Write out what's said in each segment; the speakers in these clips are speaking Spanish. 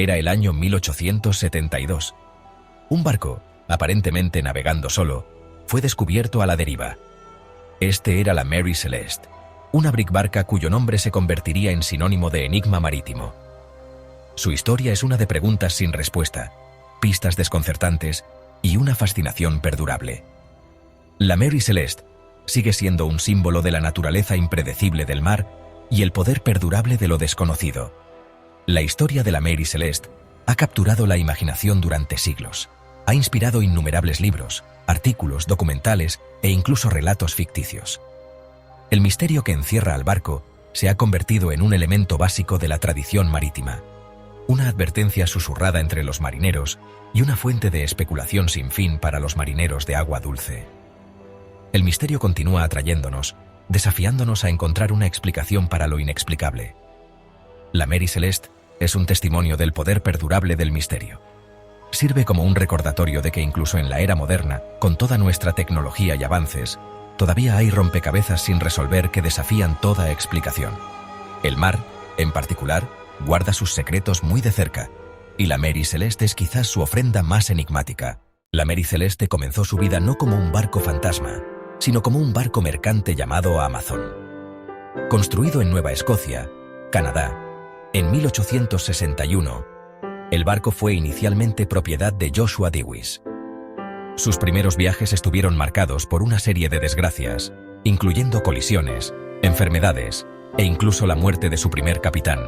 Era el año 1872. Un barco, aparentemente navegando solo, fue descubierto a la deriva. Este era la Mary Celeste, una bricbarca cuyo nombre se convertiría en sinónimo de enigma marítimo. Su historia es una de preguntas sin respuesta, pistas desconcertantes y una fascinación perdurable. La Mary Celeste sigue siendo un símbolo de la naturaleza impredecible del mar y el poder perdurable de lo desconocido. La historia de la Mary Celeste ha capturado la imaginación durante siglos. Ha inspirado innumerables libros, artículos, documentales e incluso relatos ficticios. El misterio que encierra al barco se ha convertido en un elemento básico de la tradición marítima, una advertencia susurrada entre los marineros y una fuente de especulación sin fin para los marineros de agua dulce. El misterio continúa atrayéndonos, desafiándonos a encontrar una explicación para lo inexplicable. La Mary Celeste es un testimonio del poder perdurable del misterio. Sirve como un recordatorio de que incluso en la era moderna, con toda nuestra tecnología y avances, todavía hay rompecabezas sin resolver que desafían toda explicación. El mar, en particular, guarda sus secretos muy de cerca, y la Mary Celeste es quizás su ofrenda más enigmática. La Mary Celeste comenzó su vida no como un barco fantasma, sino como un barco mercante llamado Amazon. Construido en Nueva Escocia, Canadá, en 1861, el barco fue inicialmente propiedad de Joshua Dewis. Sus primeros viajes estuvieron marcados por una serie de desgracias, incluyendo colisiones, enfermedades e incluso la muerte de su primer capitán.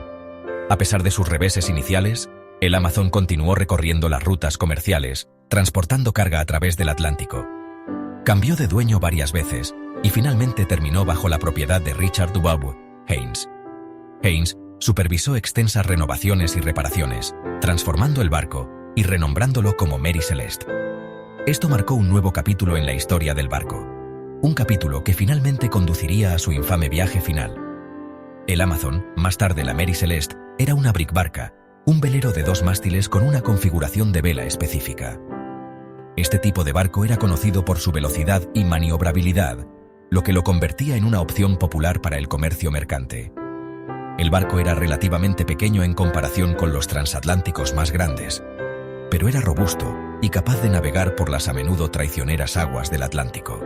A pesar de sus reveses iniciales, el Amazon continuó recorriendo las rutas comerciales, transportando carga a través del Atlántico. Cambió de dueño varias veces y finalmente terminó bajo la propiedad de Richard Dubois Haynes. Haynes supervisó extensas renovaciones y reparaciones, transformando el barco y renombrándolo como Mary Celeste. Esto marcó un nuevo capítulo en la historia del barco, un capítulo que finalmente conduciría a su infame viaje final. El Amazon, más tarde la Mary Celeste, era una bricbarca, un velero de 2 mástiles con una configuración de vela específica. Este tipo de barco era conocido por su velocidad y maniobrabilidad, lo que lo convertía en una opción popular para el comercio mercante. El barco era relativamente pequeño en comparación con los transatlánticos más grandes, pero era robusto y capaz de navegar por las a menudo traicioneras aguas del Atlántico.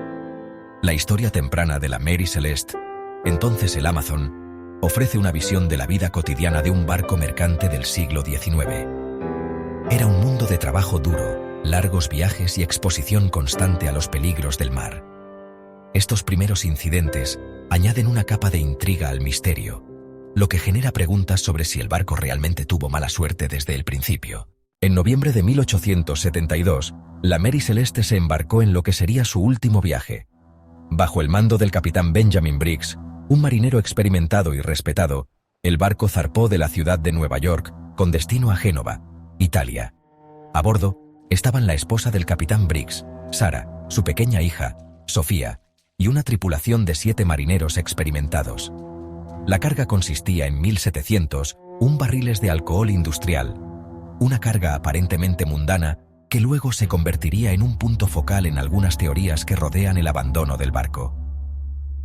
La historia temprana de la Mary Celeste, entonces el Amazon, ofrece una visión de la vida cotidiana de un barco mercante del siglo XIX. Era un mundo de trabajo duro, largos viajes y exposición constante a los peligros del mar. Estos primeros incidentes añaden una capa de intriga al misterio, lo que genera preguntas sobre si el barco realmente tuvo mala suerte desde el principio. En noviembre de 1872, la Mary Celeste se embarcó en lo que sería su último viaje. Bajo el mando del capitán Benjamin Briggs, un marinero experimentado y respetado, el barco zarpó de la ciudad de Nueva York con destino a Génova, Italia. A bordo estaban la esposa del capitán Briggs, Sarah, su pequeña hija, Sofía, y una tripulación de 7 marineros experimentados. La carga consistía en 1.701 barriles de alcohol industrial, una carga aparentemente mundana que luego se convertiría en un punto focal en algunas teorías que rodean el abandono del barco.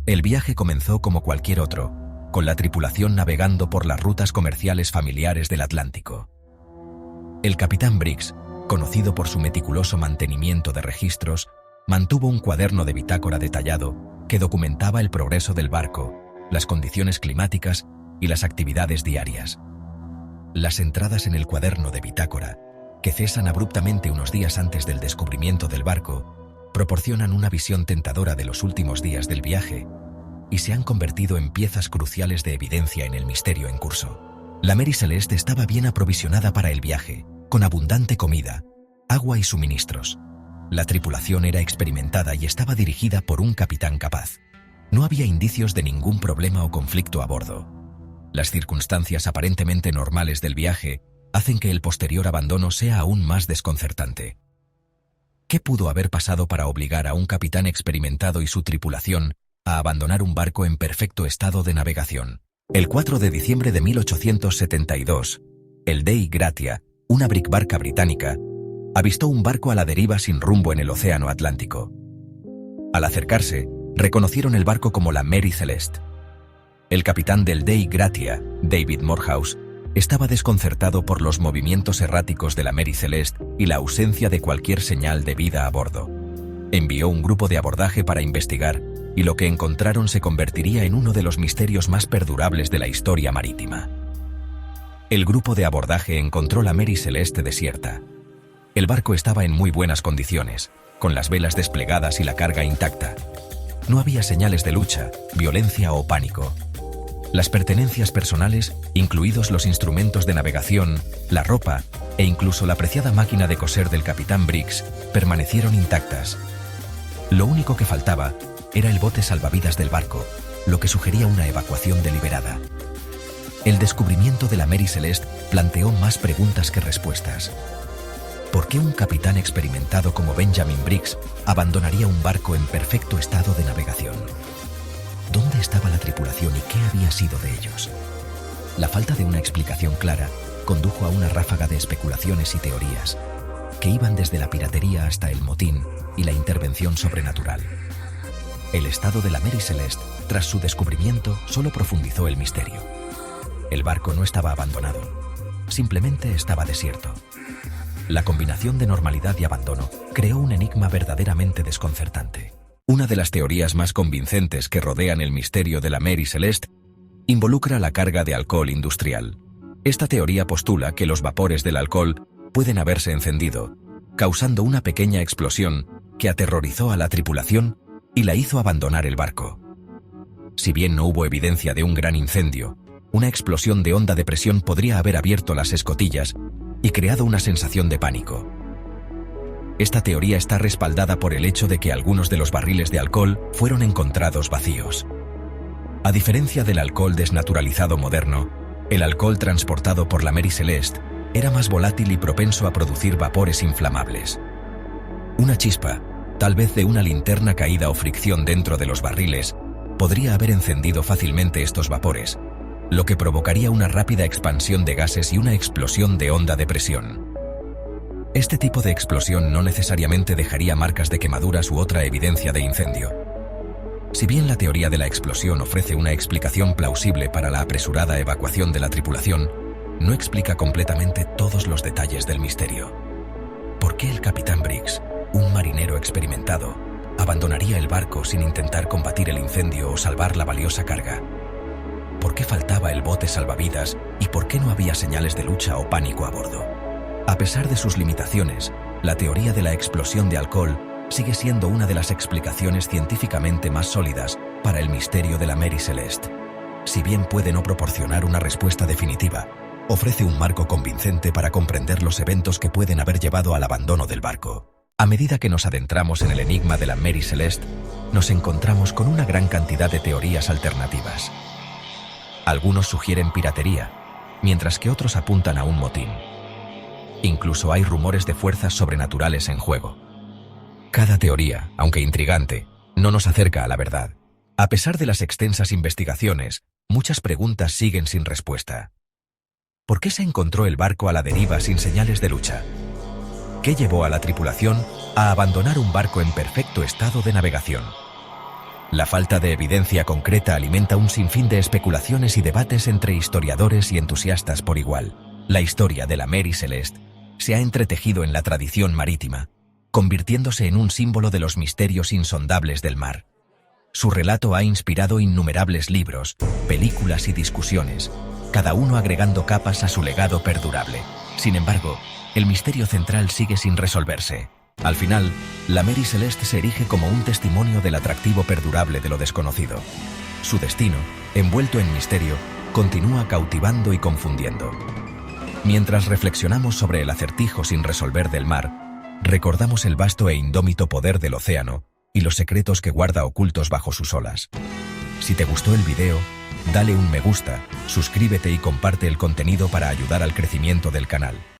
El viaje comenzó como cualquier otro, con la tripulación navegando por las rutas comerciales familiares del Atlántico. El capitán Briggs, conocido por su meticuloso mantenimiento de registros, mantuvo un cuaderno de bitácora detallado que documentaba el progreso del barco, las condiciones climáticas y las actividades diarias. Las entradas en el cuaderno de bitácora, que cesan abruptamente unos días antes del descubrimiento del barco, proporcionan una visión tentadora de los últimos días del viaje y se han convertido en piezas cruciales de evidencia en el misterio en curso. La Mary Celeste estaba bien aprovisionada para el viaje, con abundante comida, agua y suministros. La tripulación era experimentada y estaba dirigida por un capitán capaz. No había indicios de ningún problema o conflicto a bordo. Las circunstancias aparentemente normales del viaje hacen que el posterior abandono sea aún más desconcertante. ¿Qué pudo haber pasado para obligar a un capitán experimentado y su tripulación a abandonar un barco en perfecto estado de navegación? El 4 de diciembre de 1872, el Dei Gratia, una bricbarca británica, avistó un barco a la deriva sin rumbo en el océano Atlántico. Al acercarse, reconocieron el barco como la Mary Celeste. El capitán del Dei Gratia, David Morehouse, estaba desconcertado por los movimientos erráticos de la Mary Celeste y la ausencia de cualquier señal de vida a bordo. Envió un grupo de abordaje para investigar, y lo que encontraron se convertiría en uno de los misterios más perdurables de la historia marítima. El grupo de abordaje encontró la Mary Celeste desierta. El barco estaba en muy buenas condiciones, con las velas desplegadas y la carga intacta. No había señales de lucha, violencia o pánico. Las pertenencias personales, incluidos los instrumentos de navegación, la ropa e incluso la preciada máquina de coser del capitán Briggs, permanecieron intactas. Lo único que faltaba era el bote salvavidas del barco, lo que sugería una evacuación deliberada. El descubrimiento de la Mary Celeste planteó más preguntas que respuestas. ¿Por qué un capitán experimentado como Benjamin Briggs abandonaría un barco en perfecto estado de navegación? ¿Dónde estaba la tripulación y qué había sido de ellos? La falta de una explicación clara condujo a una ráfaga de especulaciones y teorías, que iban desde la piratería hasta el motín y la intervención sobrenatural. El estado de la Mary Celeste, tras su descubrimiento, solo profundizó el misterio. El barco no estaba abandonado, simplemente estaba desierto. La combinación de normalidad y abandono creó un enigma verdaderamente desconcertante. Una de las teorías más convincentes que rodean el misterio de la Mary Celeste involucra la carga de alcohol industrial. Esta teoría postula que los vapores del alcohol pueden haberse encendido, causando una pequeña explosión que aterrorizó a la tripulación y la hizo abandonar el barco. Si bien no hubo evidencia de un gran incendio, una explosión de honda de presión podría haber abierto las escotillas y creado una sensación de pánico. Esta teoría está respaldada por el hecho de que algunos de los barriles de alcohol fueron encontrados vacíos. A diferencia del alcohol desnaturalizado moderno, el alcohol transportado por la Mary Celeste era más volátil y propenso a producir vapores inflamables. Una chispa, tal vez de una linterna caída o fricción dentro de los barriles, podría haber encendido fácilmente estos vapores, lo que provocaría una rápida expansión de gases y una explosión de onda de presión. Este tipo de explosión no necesariamente dejaría marcas de quemaduras u otra evidencia de incendio. Si bien la teoría de la explosión ofrece una explicación plausible para la apresurada evacuación de la tripulación, no explica completamente todos los detalles del misterio. ¿Por qué el capitán Briggs, un marinero experimentado, abandonaría el barco sin intentar combatir el incendio o salvar la valiosa carga? ¿Por qué faltaba el bote salvavidas y por qué no había señales de lucha o pánico a bordo? A pesar de sus limitaciones, la teoría de la explosión de alcohol sigue siendo una de las explicaciones científicamente más sólidas para el misterio de la Mary Celeste. Si bien puede no proporcionar una respuesta definitiva, ofrece un marco convincente para comprender los eventos que pueden haber llevado al abandono del barco. A medida que nos adentramos en el enigma de la Mary Celeste, nos encontramos con una gran cantidad de teorías alternativas. Algunos sugieren piratería, mientras que otros apuntan a un motín. Incluso hay rumores de fuerzas sobrenaturales en juego. Cada teoría, aunque intrigante, no nos acerca a la verdad. A pesar de las extensas investigaciones, muchas preguntas siguen sin respuesta. ¿Por qué se encontró el barco a la deriva sin señales de lucha? ¿Qué llevó a la tripulación a abandonar un barco en perfecto estado de navegación? La falta de evidencia concreta alimenta un sinfín de especulaciones y debates entre historiadores y entusiastas por igual. La historia de la Mary Celeste se ha entretejido en la tradición marítima, convirtiéndose en un símbolo de los misterios insondables del mar. Su relato ha inspirado innumerables libros, películas y discusiones, cada uno agregando capas a su legado perdurable. Sin embargo, el misterio central sigue sin resolverse. Al final, la Mary Celeste se erige como un testimonio del atractivo perdurable de lo desconocido. Su destino, envuelto en misterio, continúa cautivando y confundiendo. Mientras reflexionamos sobre el acertijo sin resolver del mar, recordamos el vasto e indómito poder del océano y los secretos que guarda ocultos bajo sus olas. Si te gustó el video, dale un me gusta, suscríbete y comparte el contenido para ayudar al crecimiento del canal.